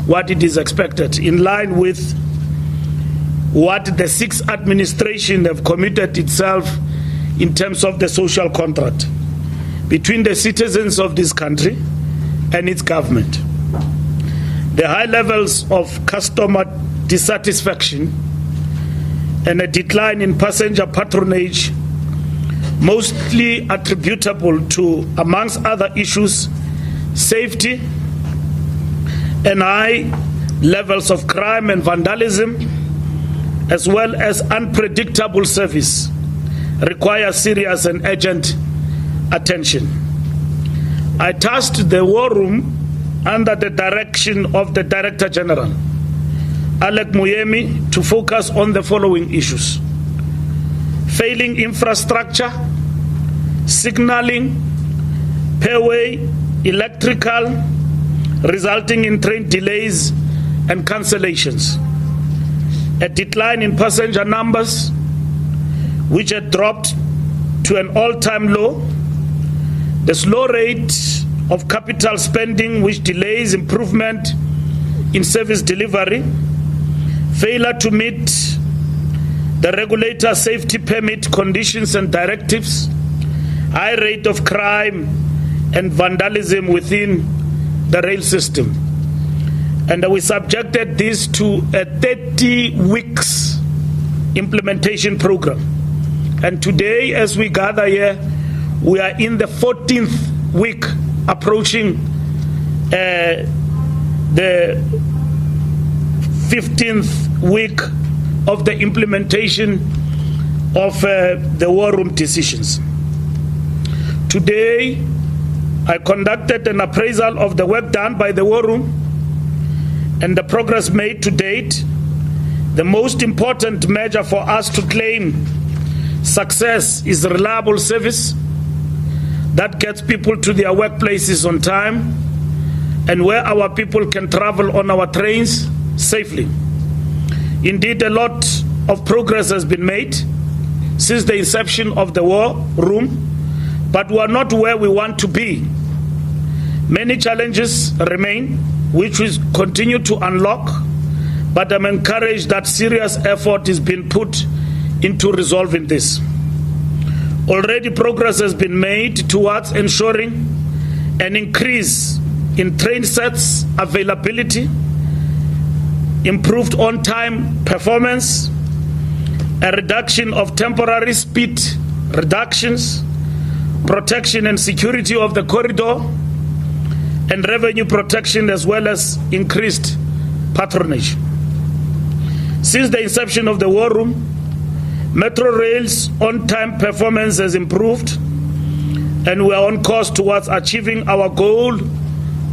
what it is expected, in line with what the sixth administration have committed itself in terms of the social contract between the citizens of this country and its government. The high levels of customer dissatisfaction and a decline in passenger patronage, mostly attributable to, amongst other issues, safety and high levels of crime and vandalism, as well as unpredictable service, require serious and urgent attention. I tasked the War Room under the direction of the Director General, Alec Muyemi, to focus on the following issues: failing infrastructure, signaling, pairway, electrical, resulting in train delays and cancellations, a decline in passenger numbers, which had dropped to an all-time low, the slow rate of capital spending, which delays improvement in service delivery, failure to meet the regulator safety permit conditions and directives, high rate of crime and vandalism within the rail system. And we subjected this to a 30 weeks implementation program. And today, as we gather here, we are in the 14th week, approaching the 15th week of the implementation of the War Room decisions. Today, I conducted an appraisal of the work done by the War Room and the progress made to date. The most important measure for us to claim success is reliable service that gets people to their workplaces on time and where our people can travel on our trains safely. Indeed, a lot of progress has been made since the inception of the War Room, but we are not where we want to be. Many challenges remain, which we continue to unlock, but I'm encouraged that serious effort is being put into resolving this. Already progress has been made towards ensuring an increase in train sets availability, improved on-time performance, a reduction of temporary speed reductions, protection and security of the corridor, and revenue protection, as well as increased patronage. Since the inception of the War Room, Metro Rail's on-time performance has improved, and we are on course towards achieving our goal,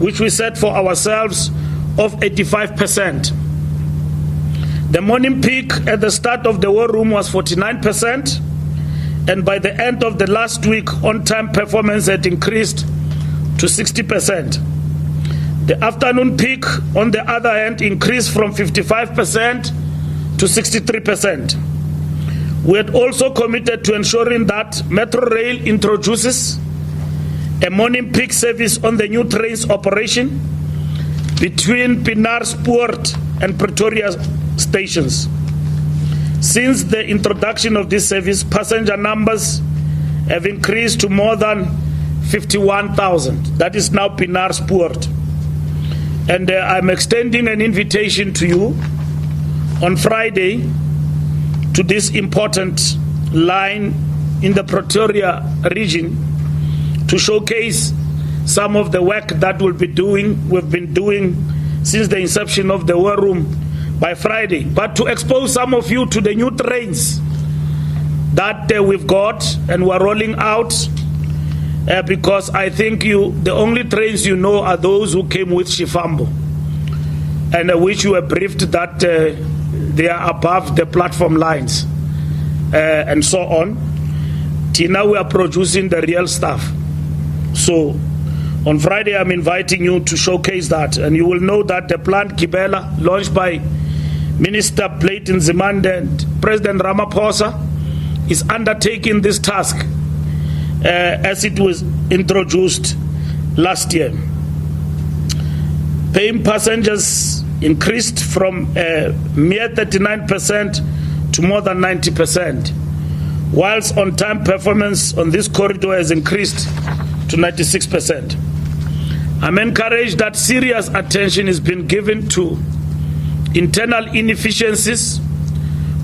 which we set for ourselves, of 85%. The morning peak at the start of the War Room was 49%, and by the end of the last week, on-time performance had increased to 60%. The afternoon peak, on the other hand, increased from 55% to 63%. We had also committed to ensuring that Metro Rail introduces a morning peak service on the new trains operation between Pienaarpoort and Pretoria stations. Since the introduction of this service, passenger numbers have increased to more than 51,000. That is now Pienaarpoort. And I'm extending an invitation to you on Friday to this important line in the Pretoria region to showcase some of the work that we've been doing since the inception of the War Room by Friday, but to expose some of you to the new trains that we've got and we're rolling out, because I think the only trains you know are those who came with Shifambo, and which you were briefed that they are above the platform lines and so on. Till now we are producing the real stuff. So on Friday I'm inviting you to showcase that, and you will know that the planned Gibela, launched by Minister Fikile Mbalula and President Ramaphosa, is undertaking this task as it was introduced last year. Paying passengers increased from a mere 39% to more than 90%, whilst on-time performance on this corridor has increased to 96%. I'm encouraged that serious attention is being given to internal inefficiencies,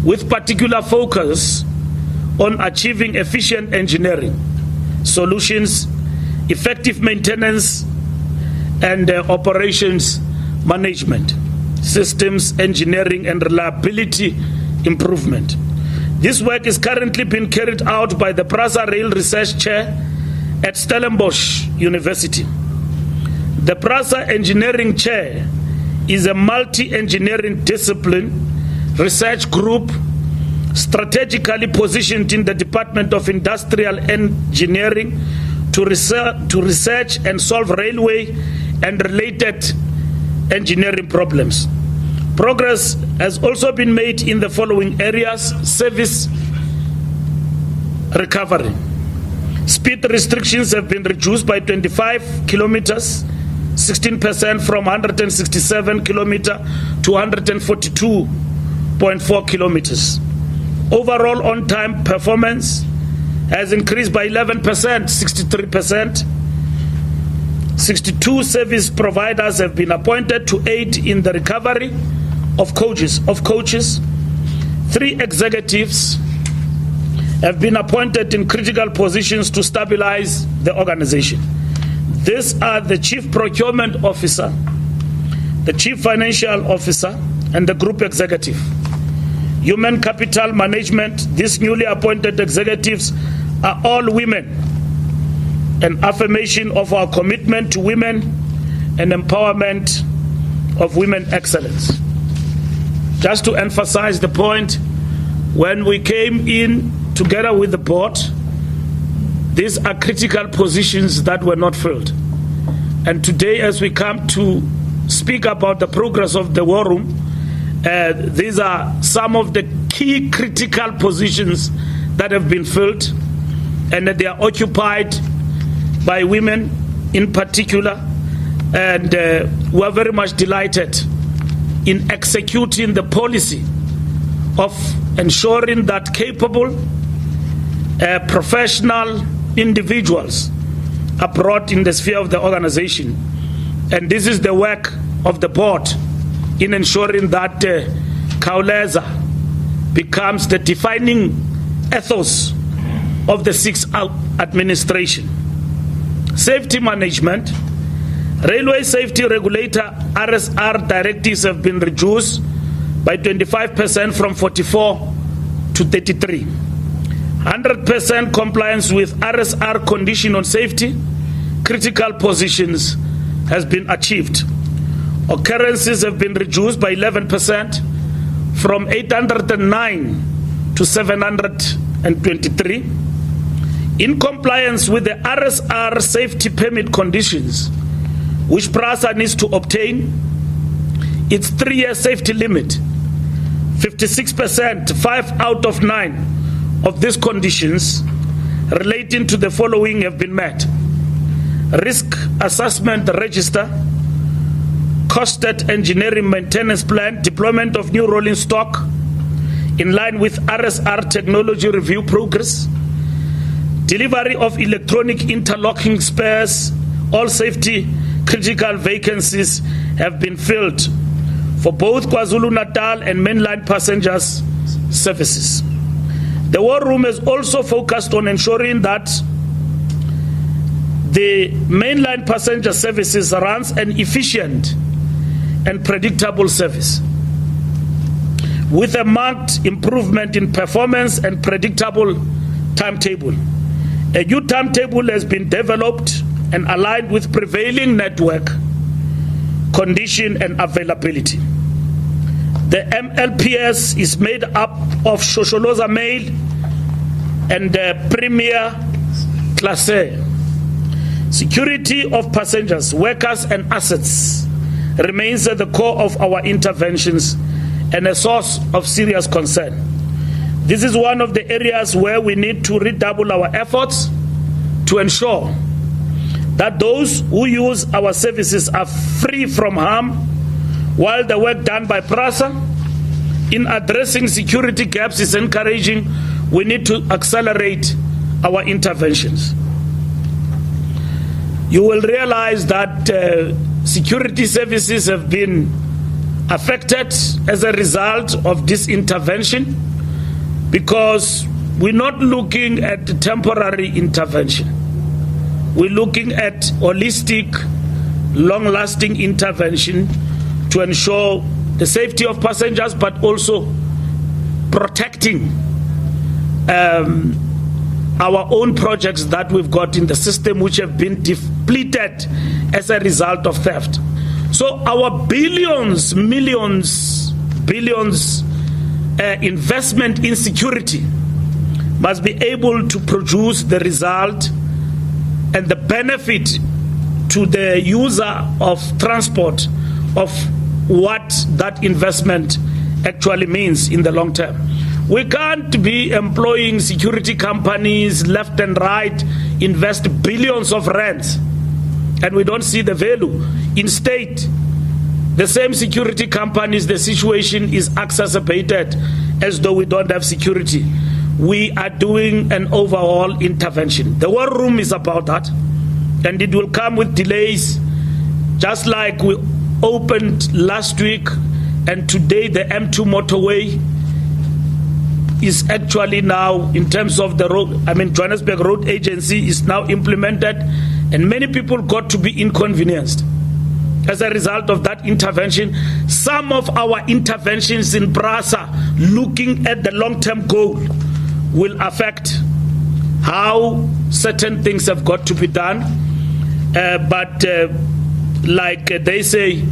with particular focus on achieving efficient engineering solutions, effective maintenance, and operations management, systems engineering, and reliability improvement. This work is currently being carried out by the PRASA Rail Research Chair at Stellenbosch University. The PRASA Engineering Chair is a multi-engineering discipline research group strategically positioned in the Department of Industrial Engineering to research and solve railway and related engineering problems. Progress has also been made in the following areas: service recovery. Speed restrictions have been reduced by 25 kilometers, 16% from 167 kilometers to 142.4 kilometers. Overall on-time performance has increased by 11%, 63%. 62 service providers have been appointed to aid in the recovery of coaches. 3 executives have been appointed in critical positions to stabilize the organization. These are the Chief Procurement Officer, the Chief Financial Officer, and the Group Executive. Human Capital Management, these newly appointed executives are all women, an affirmation of our commitment to women and empowerment of women excellence. Just to emphasize the point, when we came in together with the board, these are critical positions that were not filled. And today, as we come to speak about the progress of the war room, these are some of the key critical positions that have been filled, and that they are occupied by women in particular, and we are very much delighted in executing the policy of ensuring that capable, professional individuals are brought in the sphere of the organization. And this is the work of the board in ensuring that Khawuleza becomes the defining ethos of the 6th administration. Safety management. Railway Safety Regulator RSR directives have been reduced by 25% from 44 to 33. 100% compliance with RSR condition on safety critical positions has been achieved. Occurrences have been reduced by 11% from 809 to 723. In compliance with the RSR safety permit conditions, which PRASA needs to obtain, its 3-year safety limit, 56%, 5 out of 9 of these conditions relating to the following have been met: risk assessment register, costed engineering maintenance plan, deployment of new rolling stock in line with RSR technology review progress, delivery of electronic interlocking spares. All safety critical vacancies have been filled for both KwaZulu-Natal and mainline passengers services. The war room is also focused on ensuring that the mainline passenger services runs an efficient and predictable service with a marked improvement in performance and predictable timetable. A new timetable has been developed and aligned with prevailing network condition and availability. The MLPS is made up of Shosholoza Mail and Premier Class A. Security of passengers, workers and assets remains at the core of our interventions and a source of serious concern. This is one of the areas where we need to redouble our efforts to ensure that those who use our services are free from harm While the work done by PRASA in addressing security gaps is encouraging, we need to accelerate our interventions. You will realize that security services have been affected as a result of this intervention, because we're not looking at temporary intervention. We're looking at holistic, long-lasting intervention to ensure the safety of passengers, but also protecting our own projects that we've got in the system, which have been depleted as a result of theft. So our billions, millions, billions investment in security must be able to produce the result and the benefit to the user of transport of what that investment actually means in the long term. We can't be employing security companies left and right, invest billions of rands, and we don't see the value. Instead, the same security companies, the situation is exacerbated as though we don't have security. We are doing an overall intervention. The war room is about that, and it will come with delays, just like we opened last week, and today the M2 motorway is actually now, in terms of the road, Johannesburg Road Agency is now implemented, and many people got to be inconvenienced as a result of that intervention. Some of our interventions in PRASA, looking at the long-term goal, will affect how certain things have got to be done. But like they say,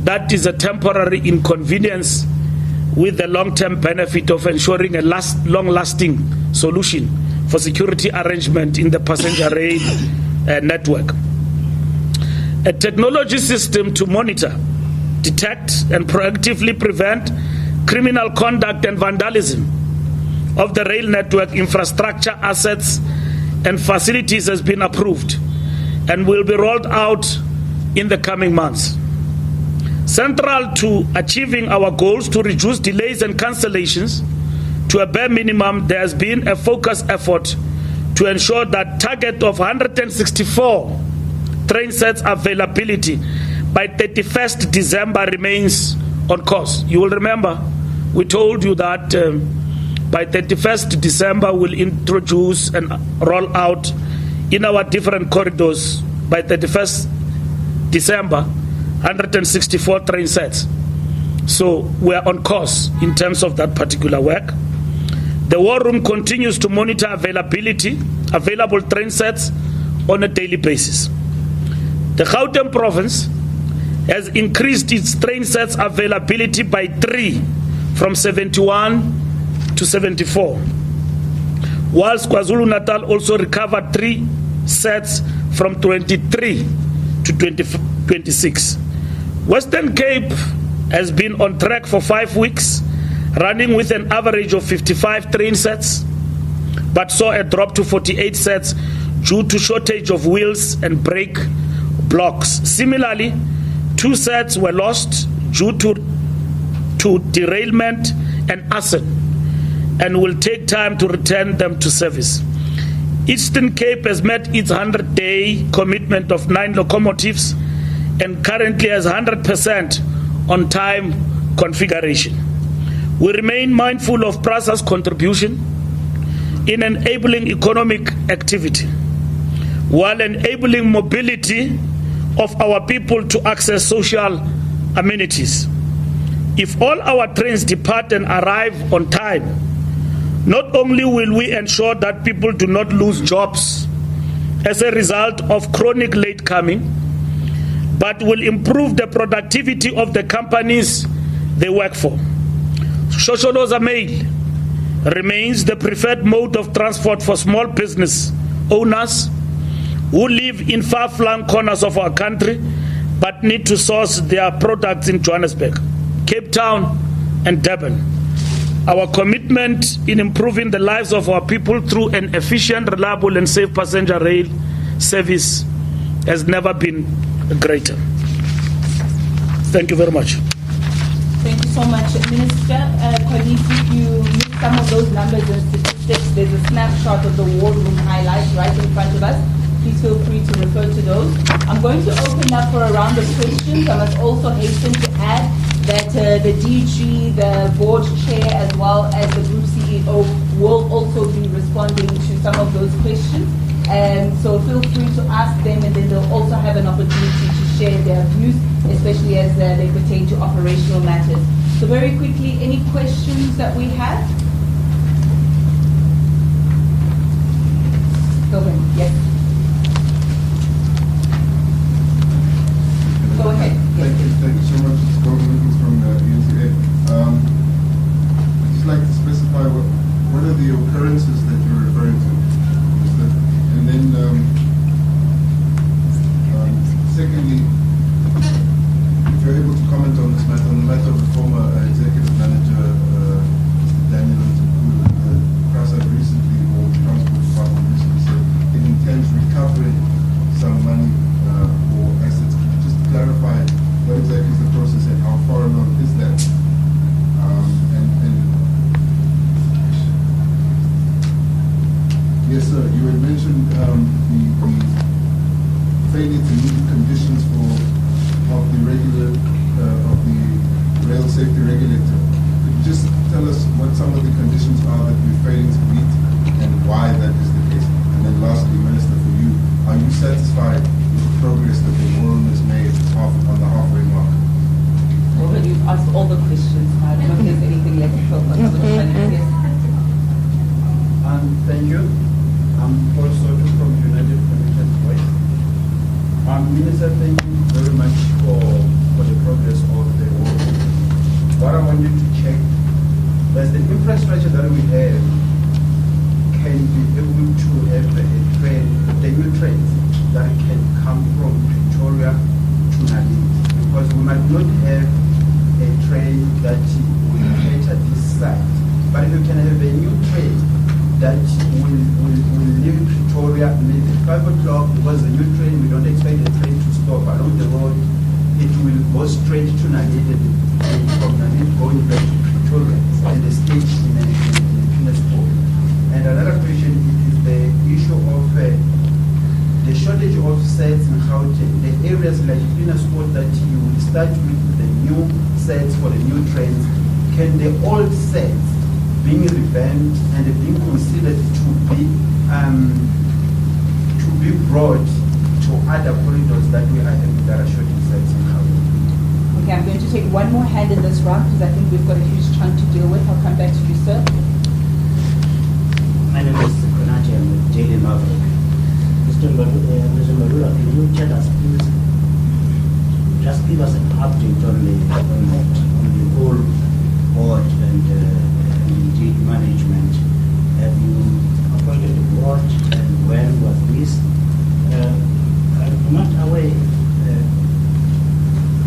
that is a temporary inconvenience with the long-term benefit of ensuring a long-lasting solution for security arrangement in the passenger rail network. A technology system to monitor, detect, and proactively prevent criminal conduct and vandalism of the rail network infrastructure, assets, and facilities has been approved and will be rolled out in the coming months. Central to achieving our goals to reduce delays and cancellations to a bare minimum, there has been a focused effort to ensure that target of 164 train sets availability by 31st December remains on course. You will remember we told you that by 31st December we'll introduce and roll out in our different corridors by 31st December 164 train sets. So we are on course in terms of that particular work. The war room continues to monitor available train sets on a daily basis. The Gauteng province has increased its train sets availability by 3 from 71 to 74. Whilst KwaZulu-Natal also recovered 3 sets from 23 to 26. Western Cape has been on track for 5 weeks, running with an average of 55 train sets, but saw a drop to 48 sets due to shortage of wheels and brake blocks. Similarly, 2 sets were lost due to derailment and arson, and will take time to return them to service. Eastern Cape has met its 100-day commitment of 9 locomotives and currently has 100% on-time configuration. We remain mindful of PRASA's contribution in enabling economic activity while enabling mobility of our people to access social amenities. If all our trains depart and arrive on time, not only will we ensure that people do not lose jobs as a result of chronic late coming, but will improve the productivity of the companies they work for. Shosholoza Mail remains the preferred mode of transport for small business owners who live in far-flung corners of our country but need to source their products in Johannesburg, Cape Town, and Durban. Our commitment in improving the lives of our people through an efficient, reliable, and safe passenger rail service has never been greater. Thank you very much. Thank you so much, Minister. Colleagues, if you need some of those numbers and statistics, there's a snapshot of the war room highlights right in front of us. Please feel free to refer to those. I'm going to open up for a round of questions. I must also hasten to add that the DG, the board chair, as well as the group CEO will also be responding to some of those questions. So feel free to ask them, and then they'll also have an opportunity to share their views, especially as they pertain to operational matters. So very quickly, any questions that we have? Go ahead. Yes. Go ahead. Thank you so much. It's Gordon Lucas from ENCA. I'd just like to specify what are the occurrences that you're referring to? And then, secondly, if you're able to comment on this matter, on the matter of the former executive manager, Daniel Ntuku, PRASA recently, or the Transport Department recently said it intends recovering some money for assets. Could you just clarify what exactly is the process and how far along is that? Yes, sir. You had mentioned the failure to meet conditions of the rail safety regulator. Could you just tell us what some of the conditions are that we're failing to meet and why that is the case? And then lastly, Minister, for you, are you satisfied with the progress that the world has made on the halfway mark? Well, you've asked all the questions. I don't know if there's anything left to focus on. Yes. Thank you. I'm Paul Soto from United Commission Voice. Minister, thank you very much for the progress of the work. What I want you to check is the infrastructure that we have can be able to have the new trains that can come from Victoria to Naledi, because we might not have a train that will cater this side. But if you can have a new train that will leave Pretoria maybe 5 o'clock, because the new train, we don't expect the train to stop along the road. It will go straight to Naledi, and from Naledi going back to Pretoria and the stage in Pinasport. And another question is the issue of the shortage of sets in Gauteng. The areas like Pinasport that you will start with the new sets for the new trains, can the old sets being revamped and being considered to be brought to other corridors that we are having that are shorting sites in Gauteng? Okay, I'm going to take one more hand in this round because I think we've got a huge chunk to deal with. I'll come back to you, sir. My name is Konaji. I'm with Daily Maverick. Mr. Mbalula, can you tell us, please, just give us an update on the whole board and indeed management? Have you appointed a board, and when was this? I'm not aware.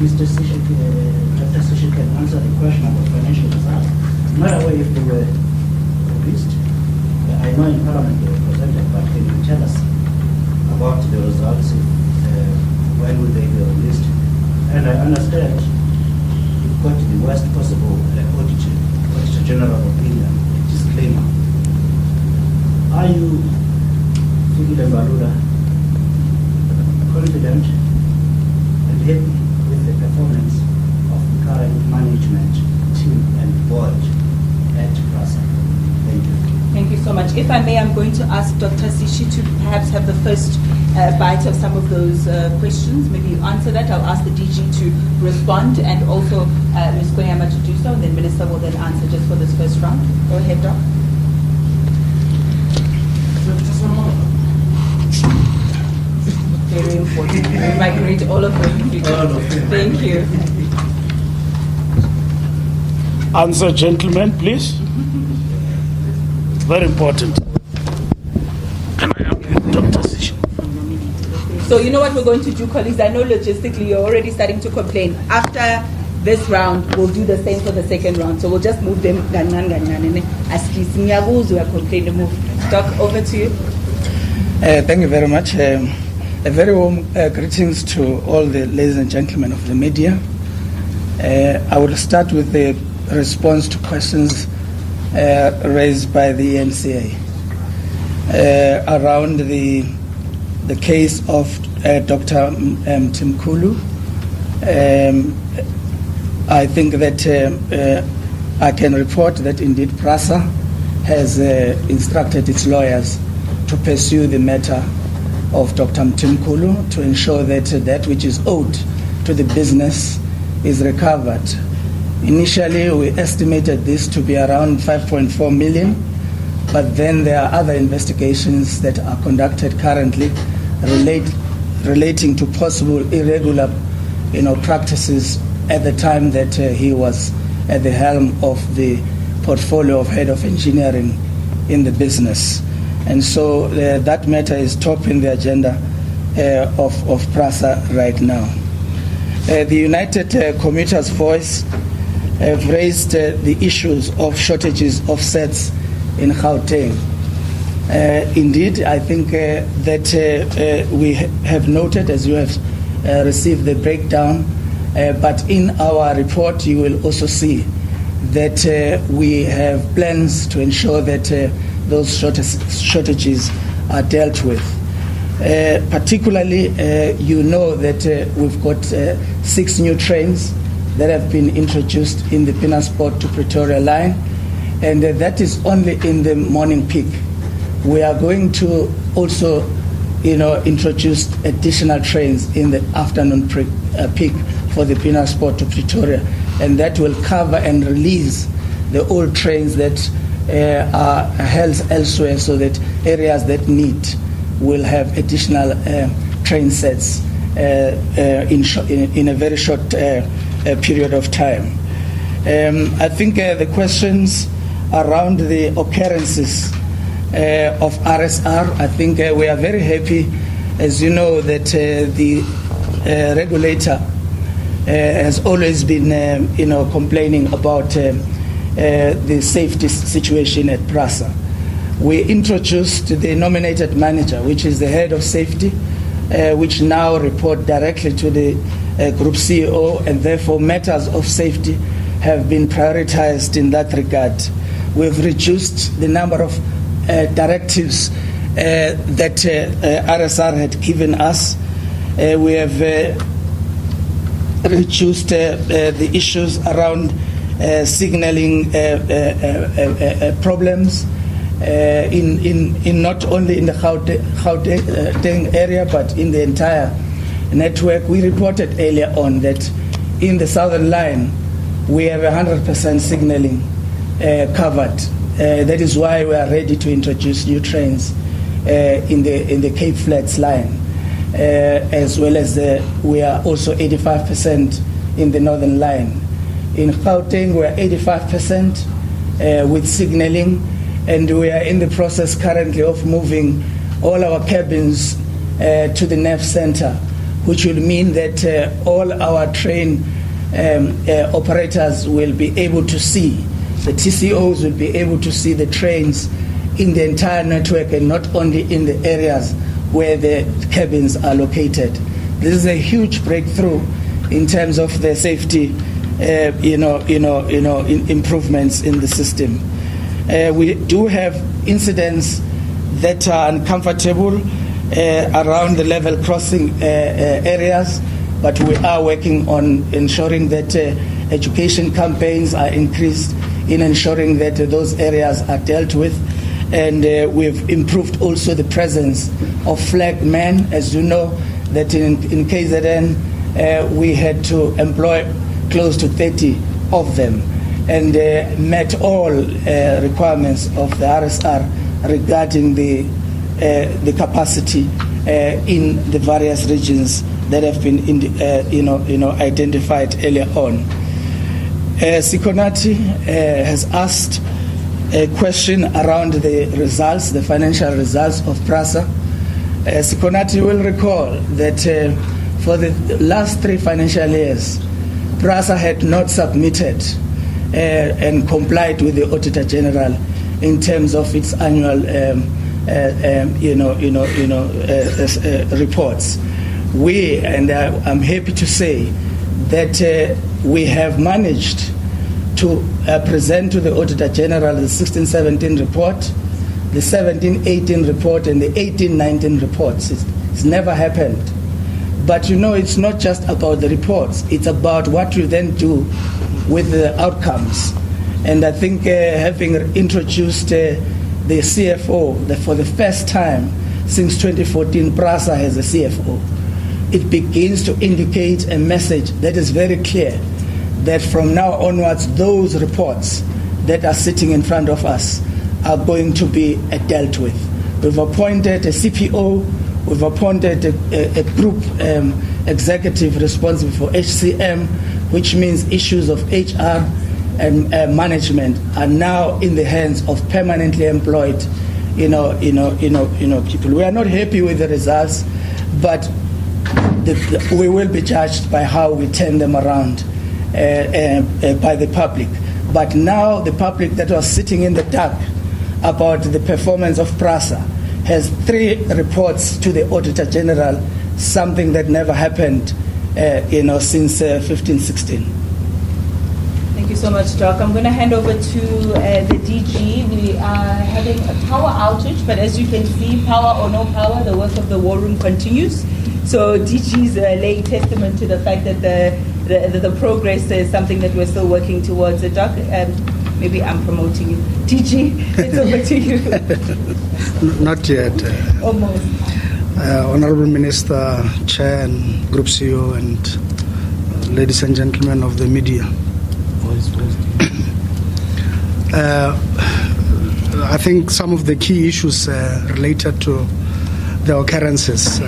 Dr. Sishi can answer the question about financial results. I'm not aware if they were released. I know in Parliament they were presented, but can you tell us about the results? When will they be released? And I understand you've got the worst possible Auditor General opinion, a disclaimer. Are you, Fikile Mbalula, confident and happy with the performance of the current management team and board at PRASA? Thank you. Thank you so much. If I may, I'm going to ask Dr. Sishi to perhaps have the first bite of some of those questions. Maybe you answer that. I'll ask the DG to respond, and also Ms. Koyama to do so, and then Minister will then answer just for this first round. Go ahead, Doc. Very important. We migrate all of them. Thank you. Answer, gentlemen, please. Very important. Can I have you, Dr. Sishi? So you know what we're going to do, colleagues? I know logistically you're already starting to complain. After this round, we'll do the same for the second round. So we'll just move them. We are complaining. Move. Doc, over to you. Thank you very much. A very warm greetings to all the ladies and gentlemen of the media. I will start with the response to questions raised by the NCA around the case of Dr. Mtimkulu. I think that I can report that indeed PRASA has instructed its lawyers to pursue the matter of Dr. Mtimkulu to ensure that that which is owed to the business is recovered. Initially, we estimated this to be around 5.4 million, but then there are other investigations that are conducted currently relating to possible irregular practices at the time that he was at the helm of the portfolio of head of engineering in the business. And so that matter is top in the agenda of PRASA right now. The United Commuters Voice have raised the issues of shortages of sets in Gauteng. Indeed, I think that we have noted, as you have received the breakdown, but in our report you will also see that we have plans to ensure that those shortages are dealt with. Particularly, you know that we've got 6 new trains that have been introduced in the Pinasport to Pretoria line, and that is only in the morning peak. We are going to also, introduce additional trains in the afternoon peak for the Pinasport to Pretoria, and that will cover and release the old trains that are held elsewhere, so that areas that need will have additional train sets in a very short period of time. I think the questions around the occurrences of RSR, I think we are very happy, as you know, that the regulator has always been complaining about the safety situation at PRASA. We introduced the nominated manager, which is the head of safety, which now report directly to the group CEO, and therefore matters of safety have been prioritized in that regard. We've reduced the number of directives that RSR had given us. We have reduced the issues around signaling problems in not only in the Gauteng area, but in the entire network. We reported earlier on that in the southern line we have 100% signaling covered. That is why we are ready to introduce new trains in the Cape Flats line, as well as we are also 85% in the northern line. In Gauteng we are 85% with signaling, and we are in the process currently of moving all our cabins to the NEF center, which will mean that all our train operators will be able to see, the TCOs will be able to see the trains in the entire network and not only in the areas where the cabins are located. This is a huge breakthrough in terms of the safety improvements in the system. We do have incidents that are uncomfortable around the level crossing areas, but we are working on ensuring that education campaigns are increased in ensuring that those areas are dealt with. And we've improved also the presence of flag men. As you know, that in KZN we had to employ close to 30 of them, and met all requirements of the RSR regarding the capacity in the various regions that have been identified earlier on. Sikonati has asked a question around the results, the financial results of PRASA. Sikonati will recall that for the last 3 financial years, PRASA had not submitted and complied with the Auditor General in terms of its annual reports. I'm happy to say that we have managed to present to the Auditor General the 16-17 report, the 17-18 report, and the 18-19 reports. It's never happened. But you know, it's not just about the reports. It's about what you then do with the outcomes. And I think having introduced the CFO for the first time since 2014, PRASA has a CFO. It begins to indicate a message that is very clear that from now onwards, those reports that are sitting in front of us are going to be dealt with. We've appointed a CPO, we've appointed a group executive responsible for HCM, which means issues of HR and management are now in the hands of permanently employed, people. We are not happy with the results, but we will be judged by how we turn them around by the public. But now the public that was sitting in the dark about the performance of PRASA has 3 reports to the Auditor General, something that never happened since 15-16. Thank you so much, Doc. I'm going to hand over to the DG. We are having a power outage, but as you can see, power or no power, the work of the war room continues. So DG is laying testament to the fact that the progress is something that we're still working towards. Doc, maybe I'm promoting you. DG, it's over to you. Not yet. Almost. Honorable Minister, Chair and Group CEO, and ladies and gentlemen of the media. I think some of the key issues related to the occurrences,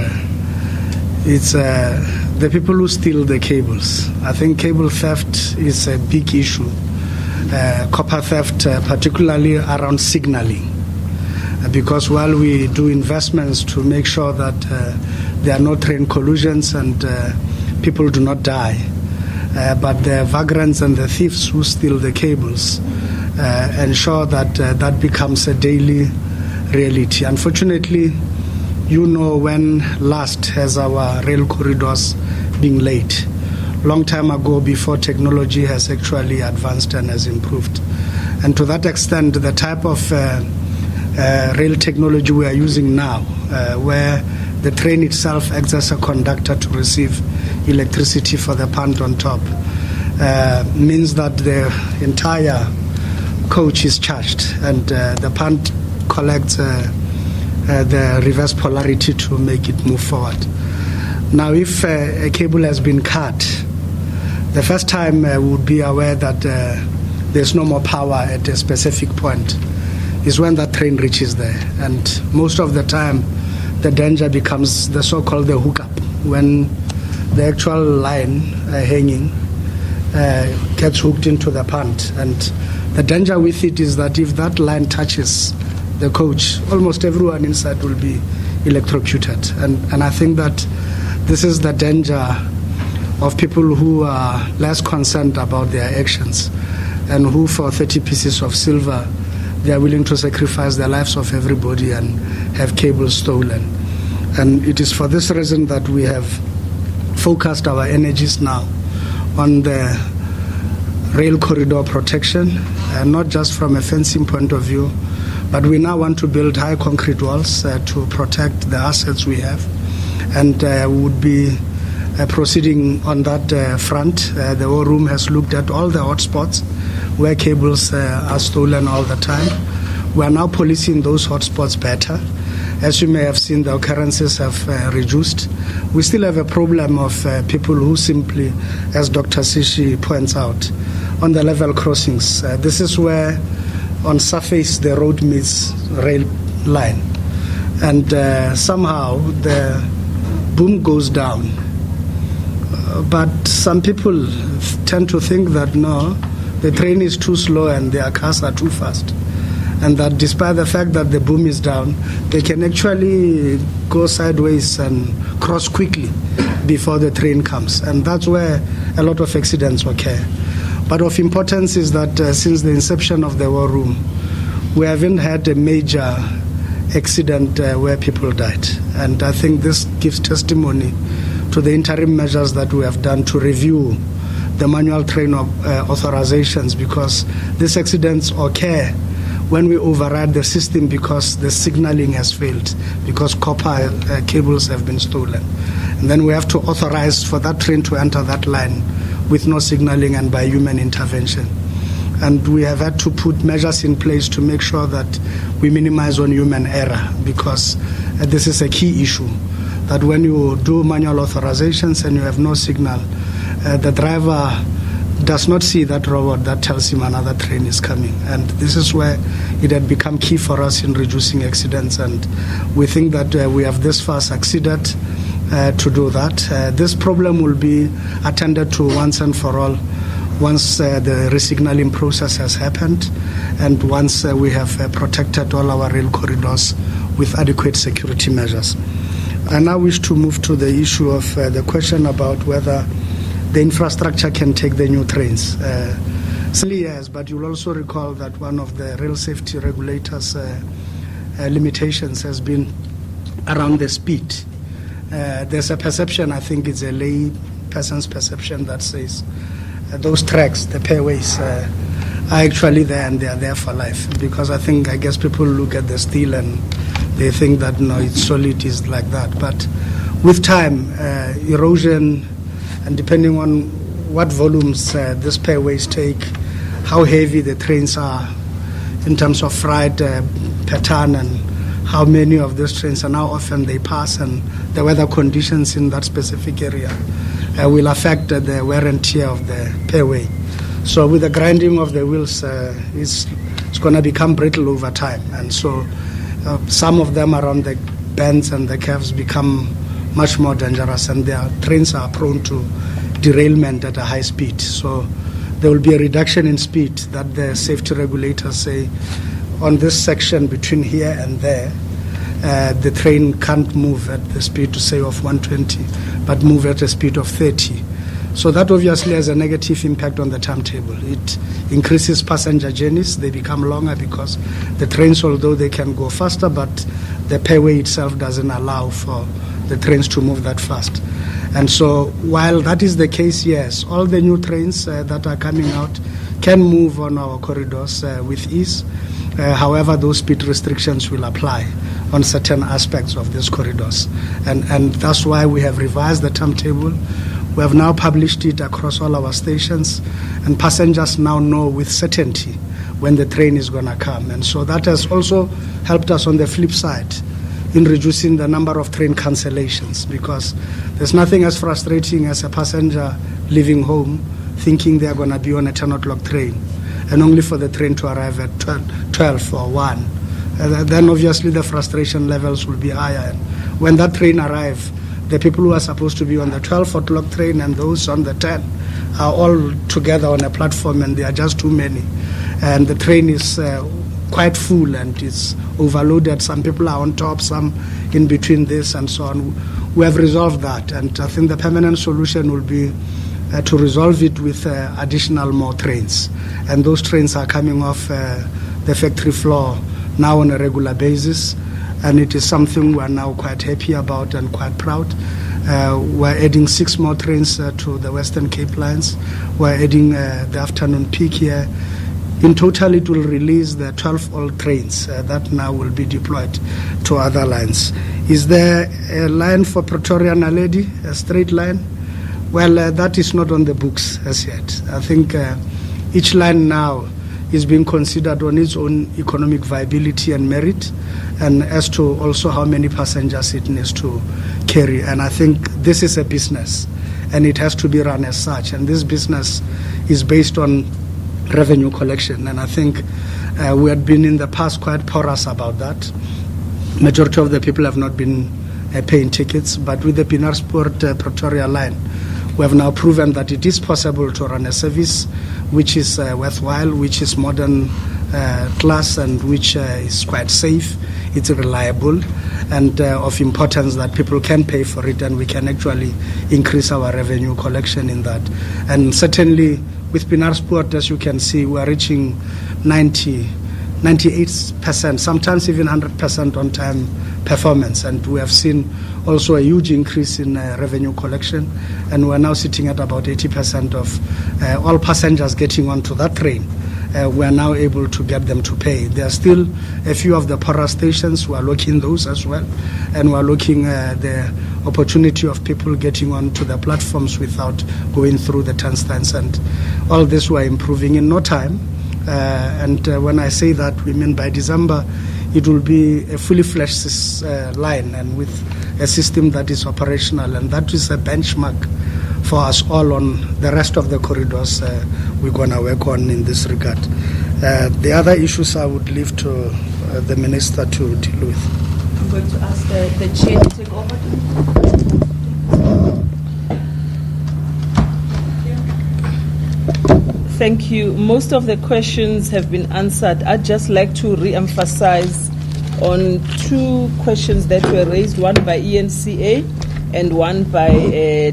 it's the people who steal the cables. I think cable theft is a big issue. Copper theft, particularly around signaling. Because while we do investments to make sure that there are no train collisions and people do not die, but the vagrants and the thieves who steal the cables ensure that that becomes a daily reality. Unfortunately, when last has our rail corridors been laid? Long time ago, before technology has actually advanced and has improved. And to that extent, the type of rail technology we are using now, where the train itself acts as a conductor to receive electricity for the pant on top, means that the entire coach is charged and the pant collects the reverse polarity to make it move forward. Now, if a cable has been cut, the first time we would be aware that there's no more power at a specific point is when that train reaches there. And most of the time, the danger becomes the so-called the hookup, when the actual line hanging gets hooked into the pant. And the danger with it is that if that line touches the coach, almost everyone inside will be electrocuted. And I think that this is the danger of people who are less concerned about their actions and who, for 30 pieces of silver, they are willing to sacrifice the lives of everybody and have cables stolen. And it is for this reason that we have focused our energies now on the rail corridor protection, not just from a fencing point of view, but we now want to build high concrete walls to protect the assets we have. And we would be proceeding on that front. The War Room has looked at all the hotspots where cables are stolen all the time. We are now policing those hotspots better. As you may have seen, the occurrences have reduced. We still have a problem of people who simply, as Dr. Sishi points out, on the level crossings. This is where, on surface, the road meets rail line. And somehow the boom goes down. But some people tend to think that, no, the train is too slow and their cars are too fast. And that despite the fact that the boom is down, they can actually go sideways and cross quickly before the train comes. And that's where a lot of accidents occur. But of importance is that since the inception of the War Room, we haven't had a major accident where people died. And I think this gives testimony to the interim measures that we have done to review the manual train authorizations, because these accidents occur when we override the system because the signaling has failed, because copper cables have been stolen. And then we have to authorize for that train to enter that line with no signaling and by human intervention. And we have had to put measures in place to make sure that we minimize on human error, because this is a key issue, that when you do manual authorizations and you have no signal, the driver does not see that robot that tells him another train is coming. And this is where it had become key for us in reducing accidents, and we think that we have this far succeeded to do that. This problem will be attended to once and for all once the resignaling process has happened, and once we have protected all our rail corridors with adequate security measures. I now wish to move to the issue of the question about whether the infrastructure can take the new trains. Yes, but you'll also recall that one of the rail safety regulators' limitations has been around the speed. There's a perception, I think it's a lay person's perception, that says those tracks, the pairways, are actually there and they are there for life. Because I guess people look at the steel and they think that no, it's solid, it's like that. But with time, erosion, and depending on what volumes these pairways take, how heavy the trains are in terms of freight pattern, and how many of these trains and how often they pass, and the weather conditions in that specific area will affect the wear and tear of the pairway. So with the grinding of the wheels, it's going to become brittle over time. And so some of them around the bends and the curves become much more dangerous, and their trains are prone to derailment at a high speed. So there will be a reduction in speed that the safety regulators say on this section between here and there, the train can't move at the speed, to say, of 120, but move at a speed of 30. So that obviously has a negative impact on the timetable. It increases passenger journeys. They become longer because the trains, although they can go faster, but the pairway itself doesn't allow for the trains to move that fast. And so while that is the case, yes, all the new trains that are coming out can move on our corridors with ease. However, those speed restrictions will apply on certain aspects of these corridors. And that's why we have revised the timetable. We have now published it across all our stations, and passengers now know with certainty when the train is going to come. And so that has also helped us on the flip side in reducing the number of train cancellations, because there's nothing as frustrating as a passenger leaving home thinking they're going to be on a 10 o'clock train, and only for the train to arrive at 12 or 1. Then obviously the frustration levels will be higher. And when that train arrives, the people who are supposed to be on the 12 o'clock train and those on the 10 are all together on a platform, and there are just too many. And the train is quite full and it's overloaded. Some people are on top, some in between this and so on. We have resolved that, and I think the permanent solution will be to resolve it with additional more trains. And those trains are coming off the factory floor now on a regular basis, and it is something we're now quite happy about and quite proud. We're adding 6 more trains to the Western Cape lines. We're adding the afternoon peak here. In total, it will release the 12 old trains that now will be deployed to other lines. Is there a line for Pretoria Naledi, a straight line? Well, that is not on the books as yet. I think each line now is being considered on its own economic viability and merit, and as to also how many passengers it needs to carry. And I think this is a business, and it has to be run as such. And this business is based on revenue collection. And I think we had been in the past quite porous about that. Majority of the people have not been paying tickets, but with the Pienaarsport Pretoria line, we have now proven that it is possible to run a service which is worthwhile, which is modern class, and which is quite safe. It's reliable and of importance that people can pay for it, and we can actually increase our revenue collection in that. And certainly with Pienaarsport, as you can see, we are reaching 98%, sometimes even 100% on time performance. And we have seen also a huge increase in revenue collection, and we're now sitting at about 80% of all passengers getting onto that train. We are now able to get them to pay. There are still a few of the poorer stations. We are looking those as well, and we are looking at the opportunity of people getting onto the platforms without going through the turnstiles, and all this we are improving in no time. And when I say that, we mean by December it will be a fully fledged line and with a system that is operational, and that is a benchmark for us all on the rest of the corridors we're going to work on in this regard. The other issues I would leave to the Minister to deal with. I'm going to ask the Chair to take over. Thank you. Most of the questions have been answered. I'd just like to re-emphasize on two questions that were raised, one by ENCA and one by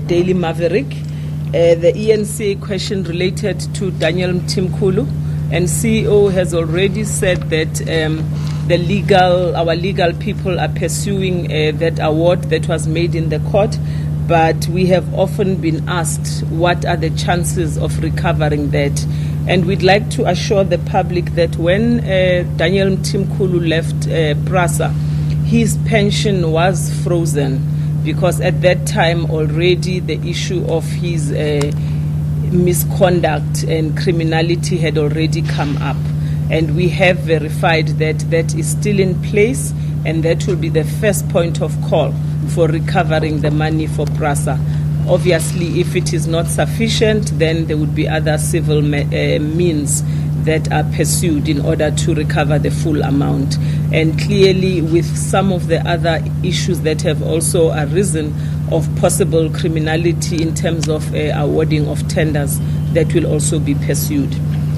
Daily Maverick. The ENCA question related to Daniel Mtimkulu, and CEO has already said that our legal people are pursuing that award that was made in the court. But we have often been asked what are the chances of recovering that. And we'd like to assure the public that when Daniel Mtimkulu left PRASA, his pension was frozen, because at that time already the issue of his misconduct and criminality had already come up. And we have verified that that is still in place, and that will be the first point of call for recovering the money for PRASA. Obviously, if it is not sufficient, then there would be other civil means that are pursued in order to recover the full amount. And clearly, with some of the other issues that have also arisen of possible criminality in terms of awarding of tenders, that will also be pursued.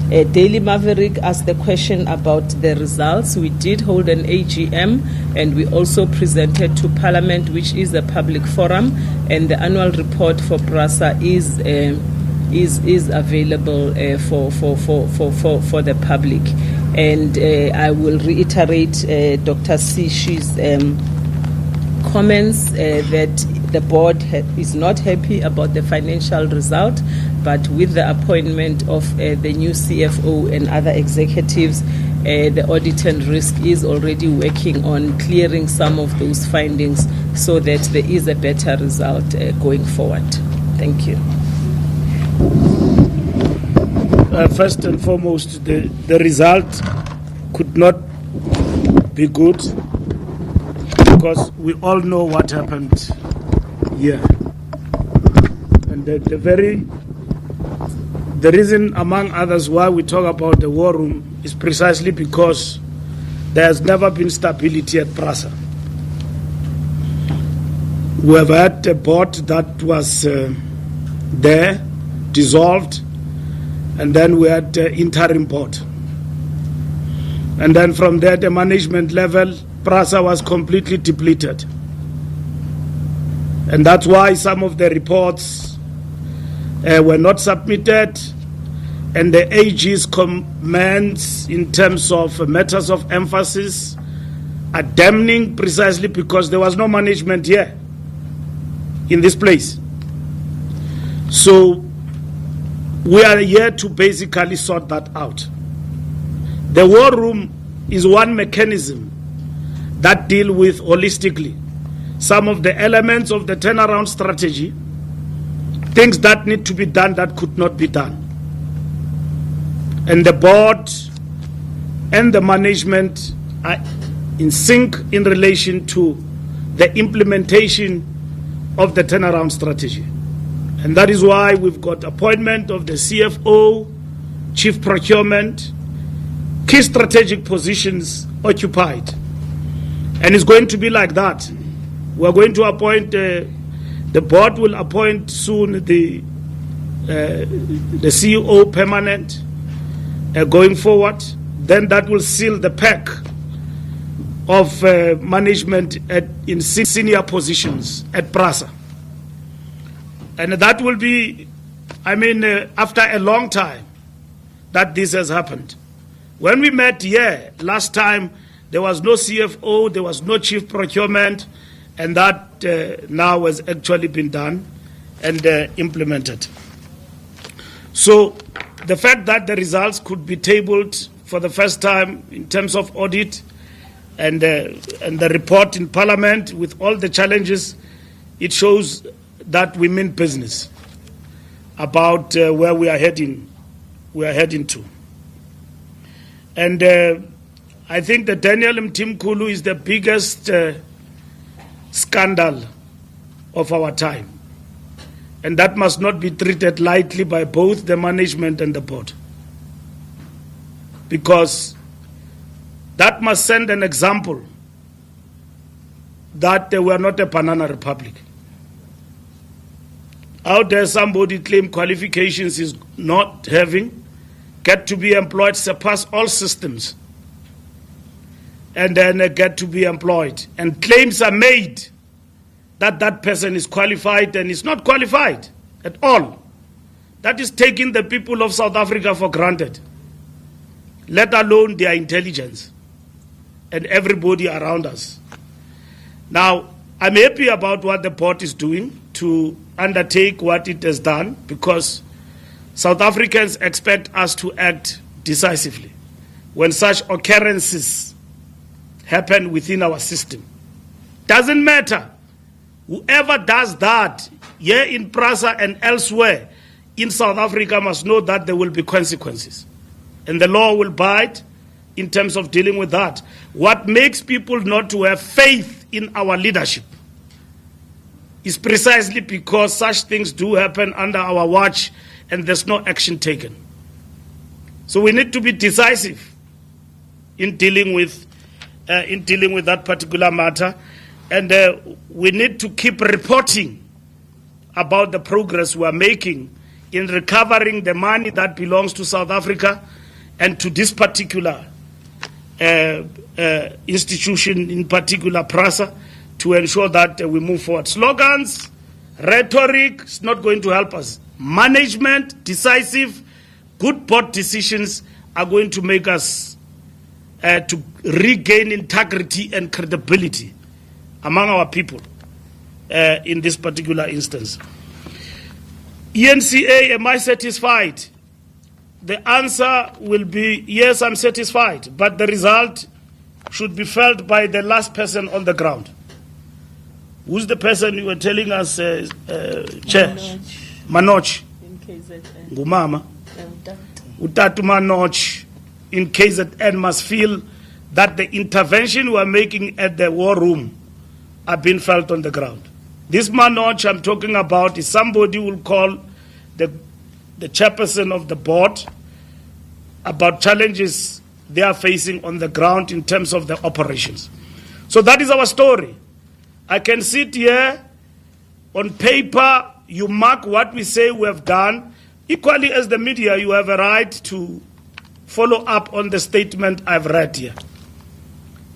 Daily Maverick asked the question about the results. We did hold an AGM, and we also presented to Parliament, which is a public forum, and the annual report for PRASA is available for the public. And I will reiterate Dr. Sishi's comments that the board is not happy about the financial result, but with the appointment of the new CFO and other executives, the audit and risk is already working on clearing some of those findings so that there is a better result going forward. Thank you. First and foremost, the result could not be good, because we all know what happened here. And the reason, among others, why we talk about the war room is precisely because there has never been stability at PRASA. We have had a board that was there, dissolved, and then we had the interim board. And then from there, the management level, PRASA was completely depleted. And that's why some of the reports were not submitted, and the AG's comments in terms of matters of emphasis are damning, precisely because there was no management here in this place. So we are here to basically sort that out. The war room is one mechanism that deals with holistically some of the elements of the turnaround strategy, things that need to be done that could not be done. And the board and the management are in sync in relation to the implementation of the turnaround strategy. And that is why we've got appointment of the CFO, Chief Procurement, key strategic positions occupied. And it's going to be like that. We're going to appoint, the board will appoint soon the CEO permanent going forward. Then that will seal the pack of management in senior positions at PRASA. And that will be, after a long time that this has happened. When we met here last time, There was no CFO, there was no chief procurement, and that now has actually been done and implemented. So the fact that the results could be tabled for the first time in terms of audit and the report in Parliament with all the challenges, it shows that we mean business about where we are heading to. And I think the Daniel Mtimkulu is the biggest scandal of our time. And that must not be treated lightly by both the management and the board. Because that must send an example that we are not a banana republic. How dare somebody claim qualifications is not having, get to be employed, surpass all systems, and then get to be employed. And claims are made that that person is qualified and is not qualified at all. That is taking the people of South Africa for granted, let alone their intelligence and everybody around us. Now, I'm happy about what the board is doing to undertake what it has done, because South Africans expect us to act decisively when such occurrences happen within our system. Doesn't matter. Whoever does that here in PRASA and elsewhere in South Africa must know that there will be consequences. And the law will bite in terms of dealing with that. What makes people not to have faith in our leadership is precisely because such things do happen under our watch and there's no action taken. So we need to be decisive in dealing with that particular matter, and we need to keep reporting about the progress we are making in recovering the money that belongs to South Africa and to this particular institution, in particular PRASA, to ensure that we move forward. Slogans, rhetoric is not going to help us. Management, decisive, good board decisions are going to make us to regain integrity and credibility among our people in this particular instance. ENCA, am I satisfied? The answer will be yes, I'm satisfied, but the result should be felt by the last person on the ground. Who's the person you were telling us, Chair? Manoj. In KZN. Ngumama. Utatu Manoj in KZN must feel that the intervention we are making at the war room are being felt on the ground. This Manoj I'm talking about is somebody who will call the chairperson of the board about challenges they are facing on the ground in terms of the operations. So that is our story. I can sit here on paper, you mark what we say we have done. Equally as the media, you have a right to follow up on the statement I've read here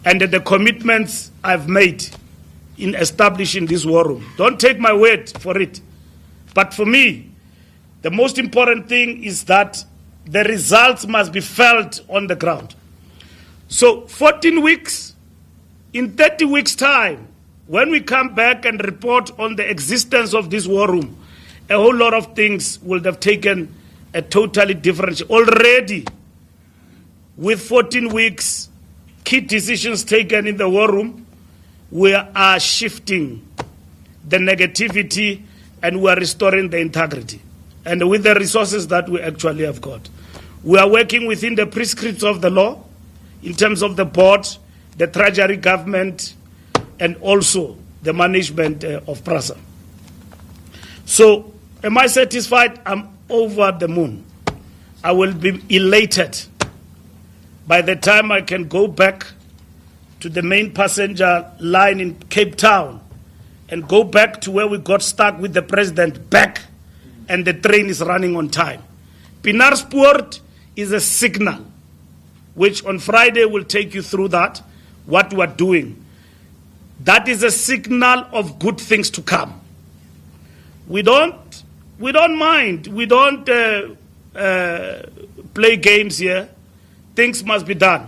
and the commitments I've made in establishing this war room. Don't take my word for it. But for me, the most important thing is that the results must be felt on the ground. So 14 weeks, in 30 weeks' time, when we come back and report on the existence of this war room, a whole lot of things will have taken a totally different shape. Already, with 14 weeks, key decisions taken in the war room, we are shifting the negativity and we are restoring the integrity. And with the resources that we actually have got. We are working within the prescripts of the law in terms of the board, the Treasury government, and also the management of PRASA. So, am I satisfied? I'm over the moon. I will be elated by the time I can go back to the main passenger line in Cape Town and go back to where we got stuck with the president back and the train is running on time. Pienaarsport is a signal, which on Friday will take you through that, what we are doing. That is a signal of good things to come. We don't mind. We don't play games here. Things must be done.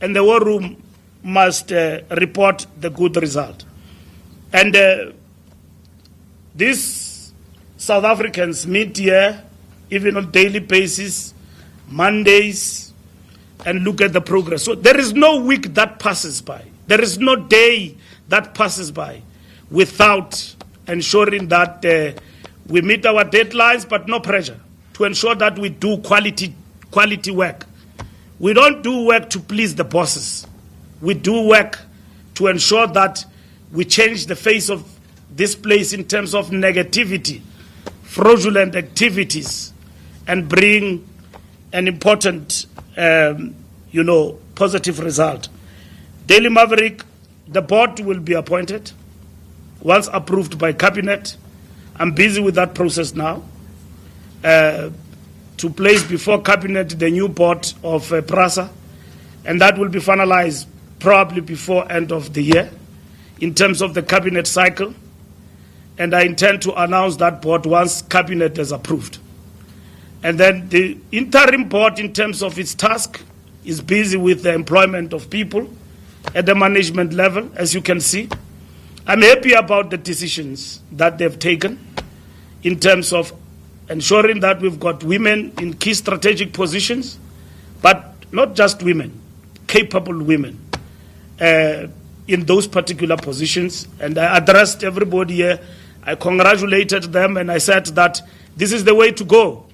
and the war room must report the good result. And these South Africans meet here even on daily basis, Mondays, and look at the progress. So there is no week that passes by. There is no day that passes by without ensuring that we meet our deadlines, but no pressure, to ensure that we do quality work. We don't do work to please the bosses. We do work to ensure that we change the face of this place in terms of negativity, fraudulent activities, and bring an important, positive result. Daily Maverick, the board will be appointed once approved by Cabinet. I'm busy with that process now to place before Cabinet the new board of PRASA, and that will be finalized probably before end of the year in terms of the Cabinet cycle, and I intend to announce that board once Cabinet is approved. And then the interim board, in terms of its task, is busy with the employment of people at the management level, as you can see. I'm happy about the decisions that they've taken in terms of ensuring that we've got women in key strategic positions, but not just women, capable women in those particular positions. And I addressed everybody here. I congratulated them, and I said that this is the way to go.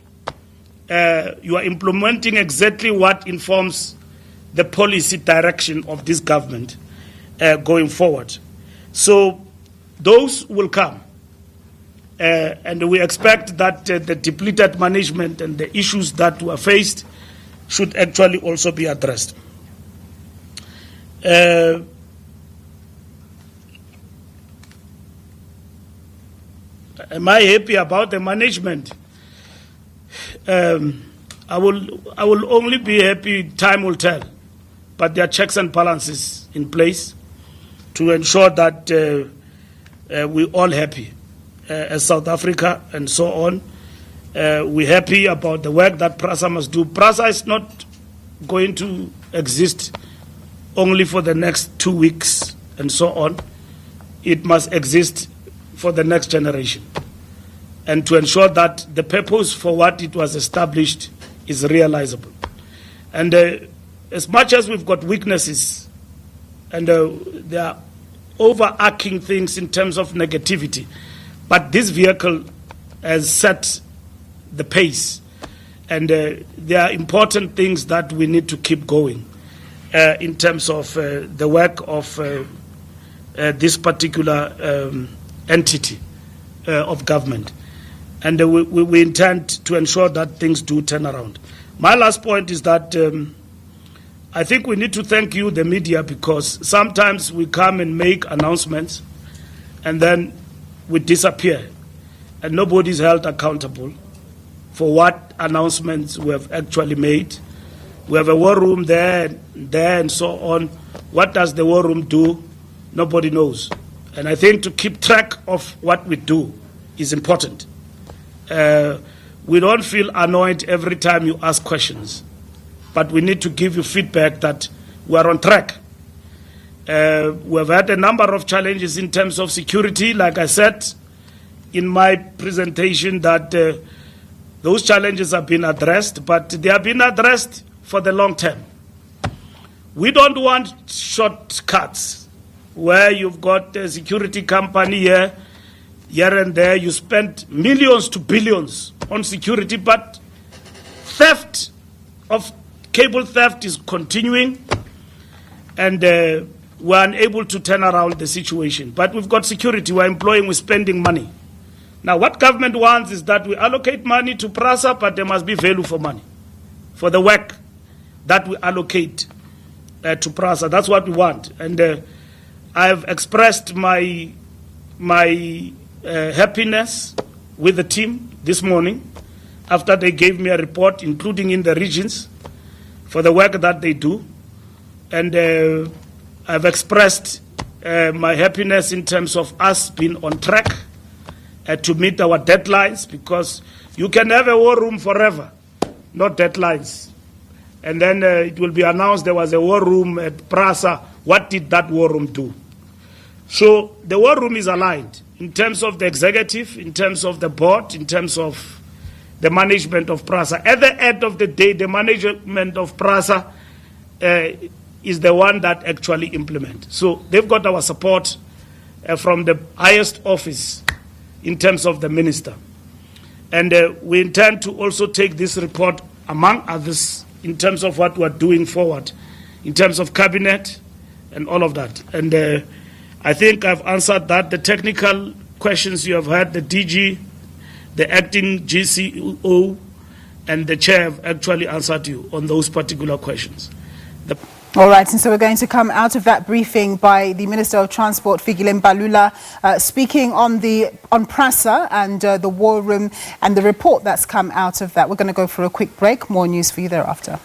You are implementing exactly what informs the policy direction of this government going forward. So those will come. And we expect that the depleted management and the issues that were faced should actually also be addressed. Am I happy about the management? I will only be happy, time will tell. But there are checks and balances in place to ensure that we're all happy as South Africa and so on. We're happy about the work that PRASA must do. PRASA is not going to exist only for the next 2 weeks and so on. It must exist for the next generation, and to ensure that the purpose for what it was established is realizable. And as much as we've got weaknesses and there are overarching things in terms of negativity, but this vehicle has set the pace, and there are important things that we need to keep going in terms of the work of this particular entity of government. And we intend to ensure that things do turn around. My last point is that I think we need to thank you, the media, because sometimes we come and make announcements and then we disappear and nobody's held accountable for what announcements we have actually made. We have a war room there and so on. What does the war room do? Nobody knows. And I think to keep track of what we do is important. We don't feel annoyed every time you ask questions, but we need to give you feedback that we are on track. We've had a number of challenges in terms of security, like I said in my presentation, that those challenges have been addressed, but they have been addressed for the long term. We don't want shortcuts where you've got a security company here and there, you spend millions to billions on security, but cable theft is continuing, and we're unable to turn around the situation. But we've got security, we're employing, we're spending money. Now, what government wants is that we allocate money to PRASA, but there must be value for money, for the work that we allocate to PRASA. That's what we want. And I have expressed my happiness with the team this morning after they gave me a report, including in the regions, for the work that they do. And I've expressed my happiness in terms of us being on track to meet our deadlines, because you can have a war room forever, no deadlines. and then it will be announced there was a war room at PRASA. What did that war room do? So the war room is aligned in terms of the executive, in terms of the board, in terms of the management of PRASA. At the end of the day, the management of PRASA is the one that actually implements. So they've got our support from the highest office in terms of the minister. And we intend to also take this report, among others, in terms of what we're doing forward, in terms of cabinet and all of that. And I think I've answered that. The technical questions you have had, the DG, the acting GCO, and the chair have actually answered you on those particular questions. All right, and so we're going to come out of that briefing by the Minister of Transport, Fikile Mbalula, speaking on PRASA and the war room and the report that's come out of that. We're going to go for a quick break. More news for you thereafter.